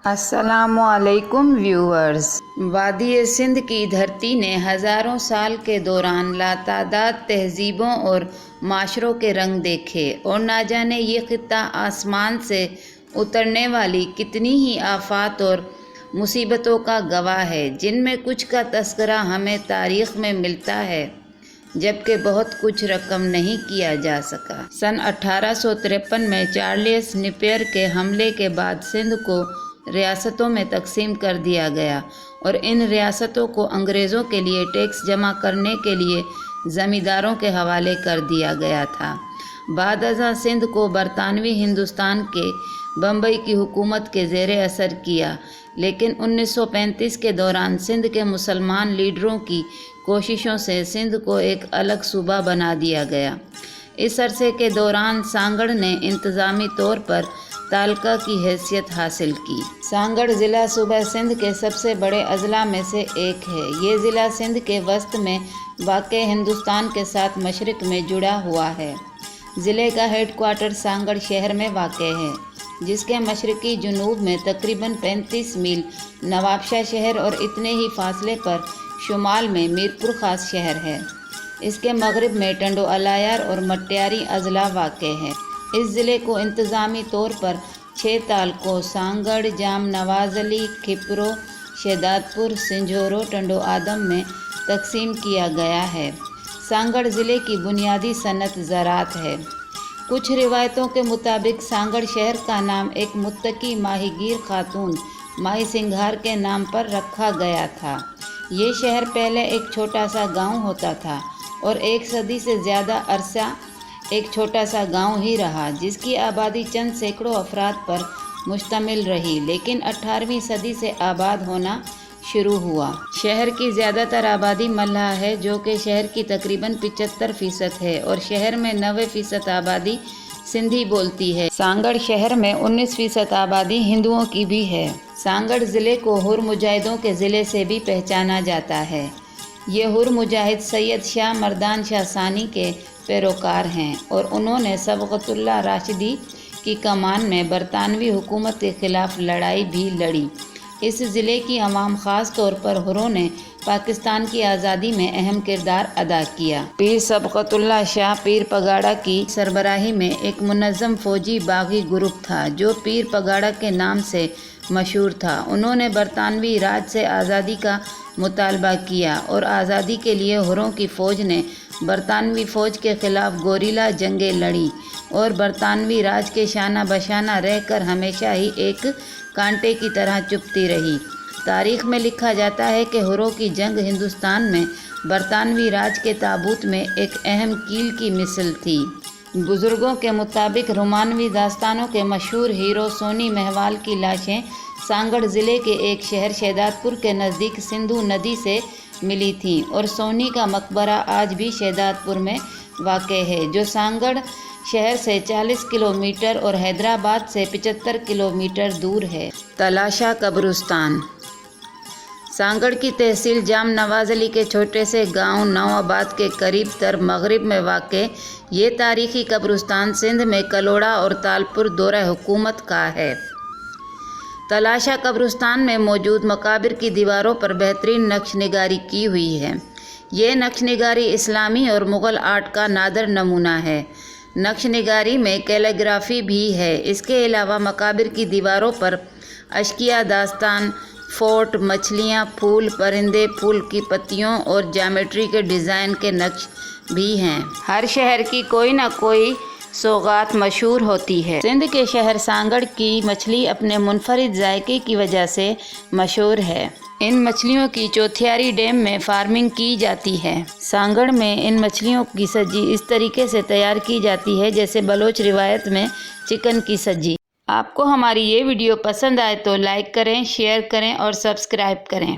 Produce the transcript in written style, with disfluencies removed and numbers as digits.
السلام علیکم ویورز۔ وادی سندھ کی دھرتی نے ہزاروں سال کے دوران لاتعداد تہذیبوں اور معاشروں کے رنگ دیکھے، اور نہ جانے یہ خطہ آسمان سے اترنے والی کتنی ہی آفات اور مصیبتوں کا گواہ ہے، جن میں کچھ کا تذکرہ ہمیں تاریخ میں ملتا ہے جبکہ بہت کچھ رقم نہیں کیا جا سکا۔ سن 1853 میں چارلس نیپیر کے حملے کے بعد سندھ کو ریاستوں میں تقسیم کر دیا گیا، اور ان ریاستوں کو انگریزوں کے لیے ٹیکس جمع کرنے کے لیے زمینداروں کے حوالے کر دیا گیا تھا۔ بعد ازاں سندھ کو برطانوی ہندوستان کے بمبئی کی حکومت کے زیر اثر کیا، لیکن 1935 کے دوران سندھ کے مسلمان لیڈروں کی کوششوں سے سندھ کو ایک الگ صوبہ بنا دیا گیا۔ اس عرصے کے دوران سانگڑ نے انتظامی طور پر تعلقہ کی حیثیت حاصل کی۔ سانگڑ ضلع صوبہ سندھ کے سب سے بڑے اضلاع میں سے ایک ہے۔ یہ ضلع سندھ کے وسط میں واقع ہندوستان کے ساتھ مشرق میں جڑا ہوا ہے۔ ضلع کا ہیڈ کوارٹر سانگڑ شہر میں واقع ہے، جس کے مشرقی جنوب میں تقریباً 35 میل نوابشاہ شہر اور اتنے ہی فاصلے پر شمال میں میرپور خاص شہر ہے۔ اس کے مغرب میں ٹنڈو الیار اور مٹیاری اضلاع واقع ہے۔ اس ضلع کو انتظامی طور پر 6 تعلقوں سانگڑ، جام نوازلی، کھپرو، شہداد پور، سنجھورو، ٹنڈو آدم میں تقسیم کیا گیا ہے۔ سانگڑ ضلع کی بنیادی صنعت زراعت ہے۔ کچھ روایتوں کے مطابق سانگڑ شہر کا نام ایک متقی ماہی گیر خاتون مائی سنگھار کے نام پر رکھا گیا تھا۔ یہ شہر پہلے ایک چھوٹا سا گاؤں ہوتا تھا اور 1 صدی سے زیادہ عرصہ ایک چھوٹا سا گاؤں ہی رہا، جس کی آبادی چند سینکڑوں افراد پر مشتمل رہی، لیکن 18ویں صدی سے آباد ہونا شروع ہوا۔ شہر کی زیادہ تر آبادی ملح ہے، جو کہ شہر کی تقریباً 75% ہے، اور شہر میں 90% آبادی سندھی بولتی ہے۔ سانگڑ شہر میں 19% آبادی ہندوؤں کی بھی ہے۔ سانگڑ ضلع کو حر مجاہدوں کے ضلع سے بھی پہچانا جاتا ہے۔ یہ حر مجاہد سید شاہ مردان شاہ ثانی کے پیروکار ہیں، اور انہوں نے سبقت اللہ راشدی کی کمان میں برطانوی حکومت کے خلاف لڑائی بھی لڑی۔ اس ضلع کی عوام، خاص طور پر حروں نے پاکستان کی آزادی میں اہم کردار ادا کیا۔ پیر سبقت اللہ شاہ پیر پگاڑا کی سربراہی میں ایک منظم فوجی باغی گروپ تھا، جو پیر پگاڑا کے نام سے مشہور تھا۔ انہوں نے برطانوی راج سے آزادی کا مطالبہ کیا، اور آزادی کے لیے حروں کی فوج نے برطانوی فوج کے خلاف گوریلا جنگیں لڑیں، اور برطانوی راج کے شانہ بشانہ رہ کر ہمیشہ ہی ایک کانٹے کی طرح چبھتی رہی۔ تاریخ میں لکھا جاتا ہے کہ حروں کی جنگ ہندوستان میں برطانوی راج کے تابوت میں ایک اہم کیل کی مثل تھی۔ بزرگوں کے مطابق رومانوی داستانوں کے مشہور ہیرو سونی مہیوال کی لاشیں سانگڑ ضلع کے ایک شہر شہداد پور کے نزدیک سندھو ندی سے ملی تھیں، اور سونی کا مقبرہ آج بھی شہداد پور میں واقع ہے، جو سانگڑ شہر سے 40 کلومیٹر اور حیدرآباد سے 75 کلومیٹر دور ہے۔ تلاشا قبرستان سانگڑ کی تحصیل جام نوازلی کے چھوٹے سے گاؤں نوآباد کے قریب تر مغرب میں واقع یہ تاریخی قبرستان سندھ میں کلوڑا اور تالپور دورہ حکومت کا ہے۔ تلاشا قبرستان میں موجود مقابر کی دیواروں پر بہترین نقش نگاری کی ہوئی ہے۔ یہ نقش نگاری اسلامی اور مغل آرٹ کا نادر نمونہ ہے۔ نقش نگاری میں کیلیگرافی بھی ہے۔ اس کے علاوہ مقابر کی دیواروں پر اشکیہ داستان، فورٹ، مچھلیاں، پھول، پرندے، پھول کی پتیوں اور جیومیٹری کے ڈیزائن کے نقش بھی ہیں۔ ہر شہر کی کوئی نہ کوئی سوغات مشہور ہوتی ہے۔ سندھ کے شہر سانگڑ کی مچھلی اپنے منفرد ذائقے کی وجہ سے مشہور ہے۔ ان مچھلیوں کی چوتھیاری ڈیم میں فارمنگ کی جاتی ہے۔ سانگڑ میں ان مچھلیوں کی سجی اس طریقے سے تیار کی جاتی ہے جیسے بلوچ روایت میں چکن کی سجی۔ آپ کو ہماری یہ ویڈیو پسند آئے تو لائک کریں، شیئر کریں اور سبسکرائب کریں۔